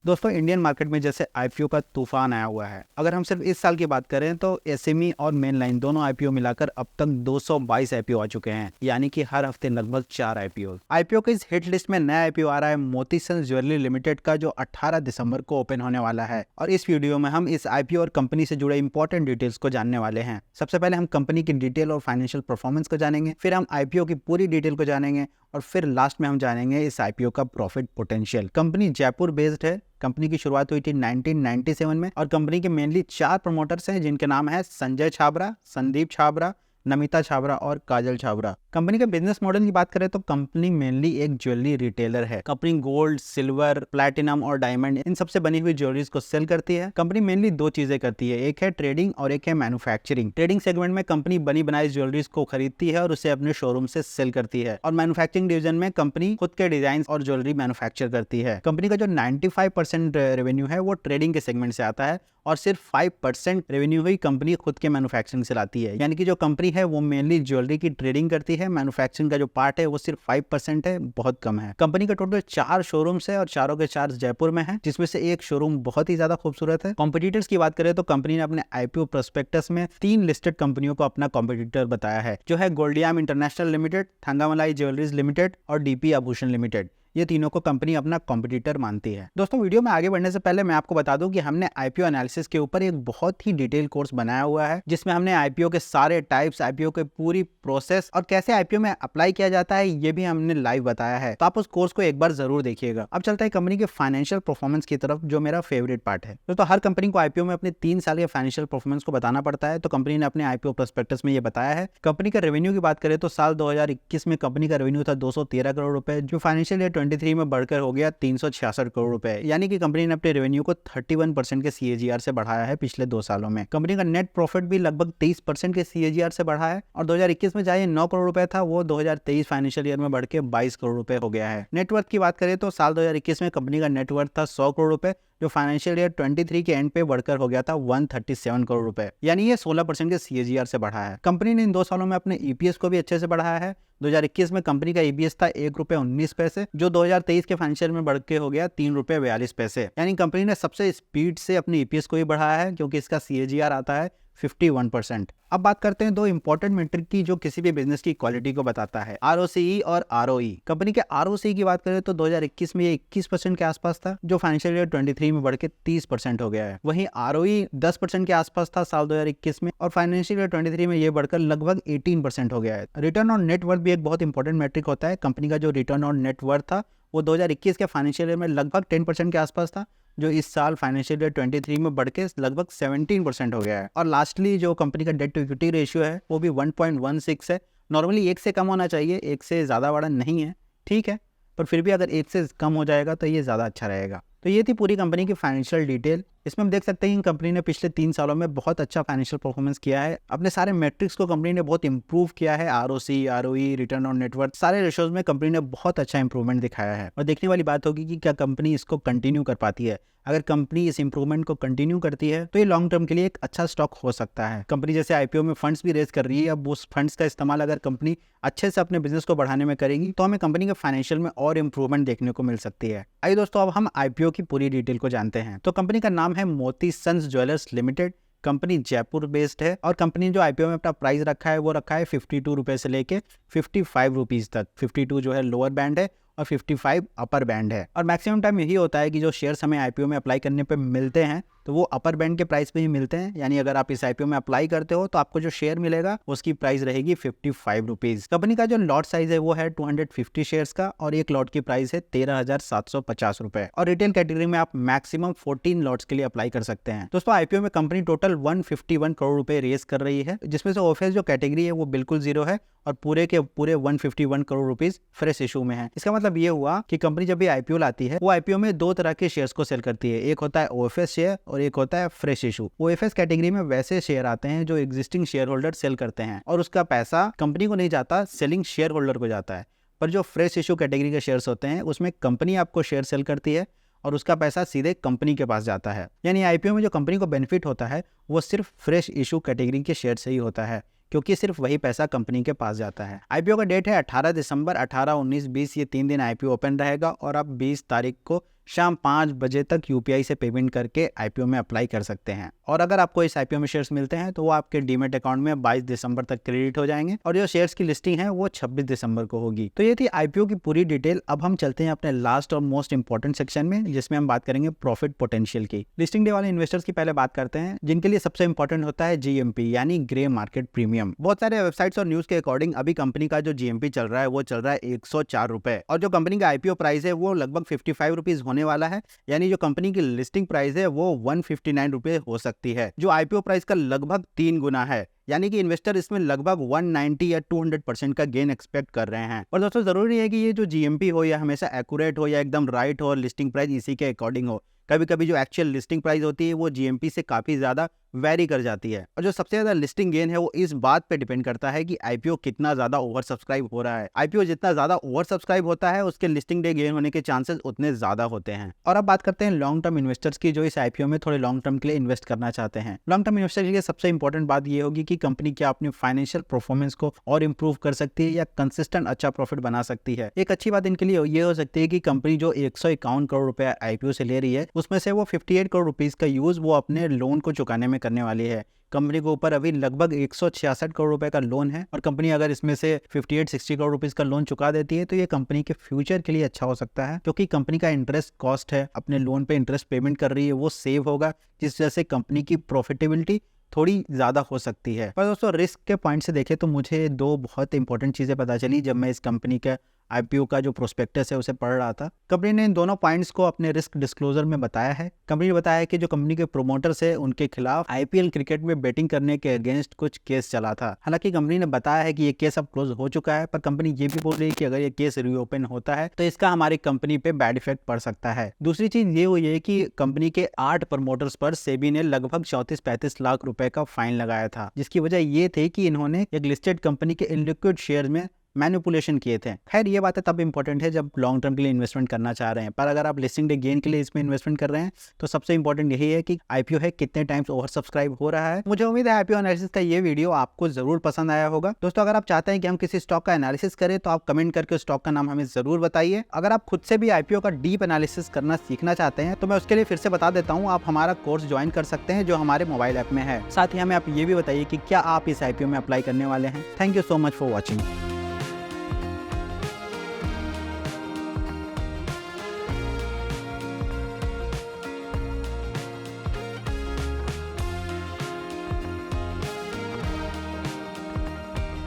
दोस्तों Indian market में जैसे आईपीओ का तूफान आया हुआ है। अगर हम सिर्फ इस साल की बात करें तो एसएमई और मेन लाइन दोनों आईपीओ मिलाकर अब तक 222 आईपीओ आ चुके हैं, यानी कि हर हफ्ते लगभग 4 आईपीओ के इस हिट लिस्ट में नया आईपीओ आ रहा है मोती सन्स ज्वेलरी लिमिटेड का, जो 18 दिसंबर को ओपन होने वाला है। और इस वीडियो में हम इस आईपीओ और कंपनी से जुड़े इंपॉर्टेंट डिटेल्स को जानने वाले हैं। सबसे पहले हम कंपनी की डिटेल और फाइनेंशियल परफॉर्मेंस को जानेंगे, फिर हम आईपीओ की पूरी डिटेल को जानेंगे और फिर लास्ट में हम जानेंगे इस आईपीओ का profit potential. Company Jaipur based है। कंपनी की शुरुआत हुई थी 1997 में और कंपनी के मेनली 4 प्रमोटर्स हैं, जिनके नाम है संजय छाबरा, संदीप छाबरा, नमिता छाबरा और काजल छाबरा। कंपनी के बिजनेस मॉडल की बात करें तो कंपनी मेनली एक ज्वेलरी रिटेलर है। कंपनी गोल्ड, सिल्वर, प्लैटिनम और डायमंड इन सबसे बनी हुई ज्वेलरीज को सेल करती है। कंपनी मेनली 2 चीजें करती है, एक है ट्रेडिंग और एक है मैन्युफैक्चरिंग। ट्रेडिंग सेगमेंट में कंपनी बनी बनाई ज्वेलरीज को खरीदती है और उसे अपने शोरूम से सेल करती है, और मैन्युफैक्चरिंग डिवीजन में कंपनी खुद के डिजाइन और ज्वेलरी मैन्युफैक्चर करती है। कंपनी का जो 95% रेवेन्यू है वो ट्रेडिंग के सेगमेंट से आता है और सिर्फ 5% रेवेन्यू ही कंपनी खुद के मैन्युफैक्चरिंग से लाती है। यानी कि जो कंपनी है वो मेनली ज्वेलरी की ट्रेडिंग करती है, मैन्युफैक्चरिंग का जो पार्ट है वो सिर्फ 5% है, बहुत कम है। कंपनी का टोटल 4 शोरूम्स है और चारों के 4 जयपुर में है, जिसमें से एक शोरूम बहुत ही ज्यादा खूबसूरत है। कॉम्पिटिटर्स की बात करें तो कंपनी ने अपने आईपीओ प्रोस्पेक्टस में 3 लिस्टेड कंपनियों को अपना कॉम्पिटिटर बताया है, जो है गोल्डियाम इंटरनेशनल लिमिटेड, थंगामलाई ज्वेलरीज लिमिटेड और डीपी आभूषण लिमिटेड। ये तीनों को कंपनी अपना कॉम्पिटिटर मानती है। दोस्तों वीडियो में आगे बढ़ने से पहले मैं आपको बता दूं कि हमने आईपीओ एनालिसिस के ऊपर एक बहुत ही डिटेल कोर्स बनाया हुआ है, जिसमें हमने आईपीओ के सारे टाइप्स, आईपीओ के पूरी प्रोसेस और कैसे आईपीओ में अप्लाई किया जाता है ये भी हमने लाइव बताया है। तो आप उस कोर्स को एक बार जरूर देखिएगा। अब चलता है कंपनी के फाइनेंशियल परफॉर्मेंस की तरफ, जो मेरा फेवरेट पार्ट है। दोस्तों हर कंपनी को आईपीओ में अपने 3 साल के फाइनेंशियल परफॉर्मेंस को बताना पड़ता है, तो कंपनी ने अपने आईपीओ प्रोस्पेक्टस में ये बताया है। कंपनी का रेवेन्यू की बात करें तो साल 2021 में कंपनी का रेवेन्यू था 213 करोड़ रुपए, जो फाइनेंशियल ईयर 23 में बढ़कर हो गया 366 करोड़ रुपए। यानी कि कंपनी ने अपने रेवेन्यू को 31% के सीएजीआर से बढ़ाया है पिछले 2 सालों में। कंपनी का नेट प्रॉफिट भी लगभग 23% के सीएजीआर से बढ़ा है, और 2021 में जहां 9 करोड़ रुपए था वो 2023 फाइनेंशियल ईयर में बढ़ के 22 करोड़ रुपए हो गया है। नेटवर्थ की बात करें तो साल 2021 में कंपनी का नेटवर्थ था 100 करोड़ रुपए, जो फाइनेंशियल ईयर 23 के एंड पे बढ़कर हो गया था 137 करोड़ रुपए। यानी ये 16% के सीएजीआर से बढ़ा है। कंपनी ने इन 2 सालों में अपने ईपीएस को भी अच्छे से बढ़ाया है। 2021 में कंपनी का ईपीएस था 1 रुपए 19 पैसे, जो 2023 के फाइनेंशियल में बढ़ के हो गया 3 रुपए 42 पैसे। यानी कंपनी ने सबसे स्पीड से अपने ईपीएस को भी बढ़ाया है, क्योंकि इसका सीएजीआर आता है 51%। अब बात करते हैं 2 इंपॉर्टेंट मेट्रिक की, जो किसी भी बिजनेस की क्वालिटी को बताता है, आरओसीई और आरओई। कंपनी के आरओसीई की बात करें तो 2021 में ये 21% के आसपास था, जो फाइनेंशियल ईयर 23 में बढ़ के 30% हो गया है। वहीं आरओई 10% के आसपास था साल 2021 में, और फाइनेंशियल ईयर 23 में ये बढ़कर लगभग 18% हो गया है। रिटर्न ऑन नेटवर्थ भी एक बहुत इंपॉर्टेंट मेट्रिक होता है। कंपनी का जो रिटर्न ऑन नेटवर्थ था वो 2021 के फाइनेंशियल ईयर में लगभग 10% के आसपास था, जो इस साल फाइनेंशियल ईयर 23 में बढ़ के लगभग 17% हो गया है। और लास्टली जो कंपनी का डेट टू इक्विटी रेशियो है वो भी 1.16 है। नॉर्मली 1 से कम होना चाहिए, 1 से ज़्यादा बड़ा नहीं है, ठीक है, पर फिर भी अगर 1 से कम हो जाएगा तो ये ज़्यादा अच्छा रहेगा। तो ये थी पूरी कंपनी की फाइनेंशियल डिटेल। इसमें हम देख सकते हैं कि कंपनी ने पिछले 3 सालों में बहुत अच्छा फाइनेंशियल परफॉर्मेंस किया है। अपने सारे मैट्रिक्स को कंपनी ने बहुत इंप्रूव किया है। ROC, ROE, return on net worth, सारे रेशियोज में कंपनी ने बहुत अच्छा इंप्रूवमेंट दिखाया है। और देखने वाली बात होगी कि क्या कंपनी इसको कंटिन्यू कर पाती है। अगर कंपनी इस इंप्रूवमेंट को कंटिन्यू करती है तो ये लॉन्ग टर्म के लिए एक अच्छा स्टॉक हो सकता है। कंपनी जैसे आईपीओ में फंड्स भी रेज कर रही है, अब उस फंड्स का इस्तेमाल अगर कंपनी अच्छे से अपने बिजनेस को बढ़ाने में करेगी तो हमें कंपनी के फाइनेंशियल में और इंप्रूवमेंट देखने को मिल सकती है। आइए दोस्तों अब हम आईपीओ की पूरी डिटेल को जानते हैं। तो कंपनी का नाम है Moti Sons Jewellers Limited. Company Jaipur based है, और कंपनी जो आईपीओ में अपना प्राइस रखा है वो रखा है 52 रुपए से लेके 55 रुपीज तक। 52 जो है लोअर बैंड है और 55 अपर बैंड है। और मैक्सिमम टाइम यही होता है कि जो शेयर्स हमें आईपीओ में अप्लाई करने पे मिलते हैं तो वो अपर बैंड के प्राइस पे ही मिलते हैं। यानी अगर आप इस आईपीओ में अप्लाई करते हो तो आपको जो शेयर मिलेगा उसकी प्राइस रहेगी 55 रुपीज। कंपनी का जो लॉट साइज है वो है 250 शेयर्स का, और एक लॉट की प्राइस है 13,750 रुपए। और रिटेल कैटेगरी में आप मैक्सिमम 14 लॉट्स के लिए अप्लाई कर सकते हैं। दोस्तों आईपीओ में कंपनी टोटल 151 करोड़ रुपए रेस कर रही है, जिसमें से ओएफएस जो कैटेगरी है वो बिल्कुल जीरो है, और पूरे के पूरे 151 करोड़ रुपीज फ्रेश इशू में है। इसका मतलब ये हुआ कि कंपनी जब भी आईपीओ लाती है वो आईपीओ में 2 तरह के शेयर्स को सेल करती है। एक होता है ओएफएस शेयर और एक होता है फ्रेश इशू। ओएफएस कैटेगरी में वैसे शेयर आते हैं जो एग्जिस्टिंग शेयर होल्डर सेल करते हैं, और उसका पैसा कंपनी को नहीं जाता, सेलिंग शेयर होल्डर को जाता है। पर जो फ्रेश इशू कैटेगरी के शेयर्स होते हैं उसमें कंपनी आपको शेयर सेल करती है और उसका पैसा सीधे कंपनी के पास जाता है। यानी आईपीओ में जो कंपनी को बेनिफिट होता है वो सिर्फ फ्रेश इशू कैटेगरी के शेयर से ही होता है, क्योंकि सिर्फ वही पैसा कंपनी के पास जाता है। आईपीओ का डेट है 18 दिसंबर, 18, 19, 20 ये 3 दिन आईपीओ ओपन रहेगा, और आप 20 तारीख को शाम 5 बजे तक UPI से पेमेंट करके IPO में अप्लाई कर सकते हैं। और अगर आपको इस IPO में शेयर्स मिलते हैं तो वो आपके डीमेट अकाउंट में 22 दिसंबर तक क्रेडिट हो जाएंगे और जो शेयर्स की लिस्टिंग है वो 26 दिसंबर को होगी। तो ये थी IPO की पूरी डिटेल। अब हम चलते हैं अपने लास्ट और मोस्ट इंपॉर्टेंट सेक्शन में, जिसमें हम बात करेंगे प्रॉफिट पोटेंशियल की। लिस्टिंग डे वाले इन्वेस्टर्स की पहले बात करते हैं, जिनके लिए सबसे इंपॉर्टेंट होता है GMP यानी ग्रे मार्केट प्रीमियम। बहुत सारे वेबसाइट्स और न्यूज के अकॉर्डिंग अभी कंपनी का जो GMP चल रहा है वो चल रहा है 104 रुपए और जो कंपनी का IPO प्राइस है वो लगभग 55 रुपीज होने वाला है, यानी जो कंपनी की लिस्टिंग प्राइस है वो 159 रुपए हो सकती है, जो IPO प्राइस का लगभग 3 गुना है। यानी कि इन्वेस्टर इसमें लगभग 190 या 200% का गेन एक्सपेक्ट कर रहे हैं। और दोस्तों जरूरी है कि ये जो GMP हो या हमेशा एक्यूरेट हो या एकदम राइट हो और लिस्टिंग प्राइस इसी के अकॉर्डिंग हो। कभी कभी जो एक्चुअल लिस्टिंग प्राइस होती है वो GMP से काफी ज्यादा वेरी कर जाती है और जो सबसे ज्यादा लिस्टिंग गेन है वो इस बात पे डिपेंड करता है कि IPO कितना ज्यादा ओवर सब्सक्राइब हो रहा है। IPO जितना ज्यादा ओवर सब्सक्राइब होता है उसके लिस्टिंग डे गेन होने के चांसेस उतने ज्यादा होते हैं। और अब बात करते हैं लॉन्ग टर्म इन्वेस्टर्स की, जो इस IPO में थोड़े लॉन्ग टर्म के लिए इन्वेस्ट करना चाहते हैं। लॉन्ग टर्म इन्वेस्टर के लिए सबसे इंपॉर्टेंट बात ये होगी कि कंपनी क्या अपनी फाइनेंशियल परफॉर्मेंस को और इंप्रूव कर सकती है या कंसिस्टेंट अच्छा प्रॉफिट बना सकती है। एक अच्छी बात इनके लिए ये हो सकती है कि कंपनी जो 151 करोड़ रुपए IPO से ले रही है उसमें से वो 58 करोड़ रुपीज का यूज वो अपने लोन को चुकाने में करने वाली है। कंपनी के ऊपर अभी लगभग 166 करोड़ रुपए का लोन है और कंपनी अगर इसमें से 58-60 करोड़ रुपीस का लोन चुका देती है तो ये कंपनी के फ्यूचर के लिए अच्छा हो सकता है, क्योंकि कंपनी का इंटरेस्ट कॉस्ट है, अपने लोन पे इंटरेस्ट पेमेंट कर रही है, वो सेव होगा, जिस वजह से कंपनी की प्रॉफिटेबिलिटी थोड़ी ज्यादा हो सकती है। पर दोस्तों रिस्क के पॉइंट से देखें तो मुझे दो बहुत इंपॉर्टेंट चीजें पता चली जब मैं इस कंपनी के IPO का जो प्रोस्पेक्टस है उसे पढ़ रहा था। कंपनी ने इन दोनों पॉइंट्स को अपने रिस्क डिस्क्लोजर में बताया है। कंपनी ने बताया है कि जो कंपनी के प्रोमोटर्स है उनके खिलाफ IPL क्रिकेट में बैटिंग करने के अगेंस्ट कुछ केस चला था। हालांकि कंपनी ने बताया है कि ये केस अब क्लोज हो चुका है, पर कंपनी ये भी बोल रही है कि अगर ये केस रीओपन होता है तो इसका हमारी कंपनी पे बैड इफेक्ट पड़ सकता है। दूसरी चीज ये हुई है कि कंपनी के 8 प्रमोटर्स पर सेबी ने लगभग 34-35 लाख रुपए का फाइन लगाया था, जिसकी वजह ये थी कि इन्होंने एक लिस्टेड कंपनी के इनलिक्विड शेयर में मैनिपुलेशन किए थे। खैर ये बातें तब इंपॉर्टेंट है जब लॉन्ग टर्म के लिए इन्वेस्टमेंट करना चाह रहे हैं, पर अगर आप लिस्टिंग डे गेन के लिए इसमें इन्वेस्टमेंट कर रहे हैं तो सबसे इंपॉर्टेंट यही है कि IPO है कितने टाइम्स ओवर सब्सक्राइब हो रहा है। मुझे उम्मीद है IPO एनालिसिस का ये वीडियो आपको जरूर पसंद आया होगा। दोस्तों अगर आप चाहते हैं कि हम किसी स्टॉक का एनालिसिस करें तो आप कमेंट करके स्टॉक का नाम हमें जरूर बताइए। अगर आप खुद से भी IPO का डीप एनालिसिस करना सीखना चाहते हैं तो मैं उसके लिए फिर से बता देता हूँ, आप हमारा कोर्स ज्वाइन कर सकते हैं जो हमारे मोबाइल ऐप में है। साथ ही हमें आप ये भी बताइए कि क्या आप इस IPO में अप्लाई करने वाले हैं। Thank you so much for watching.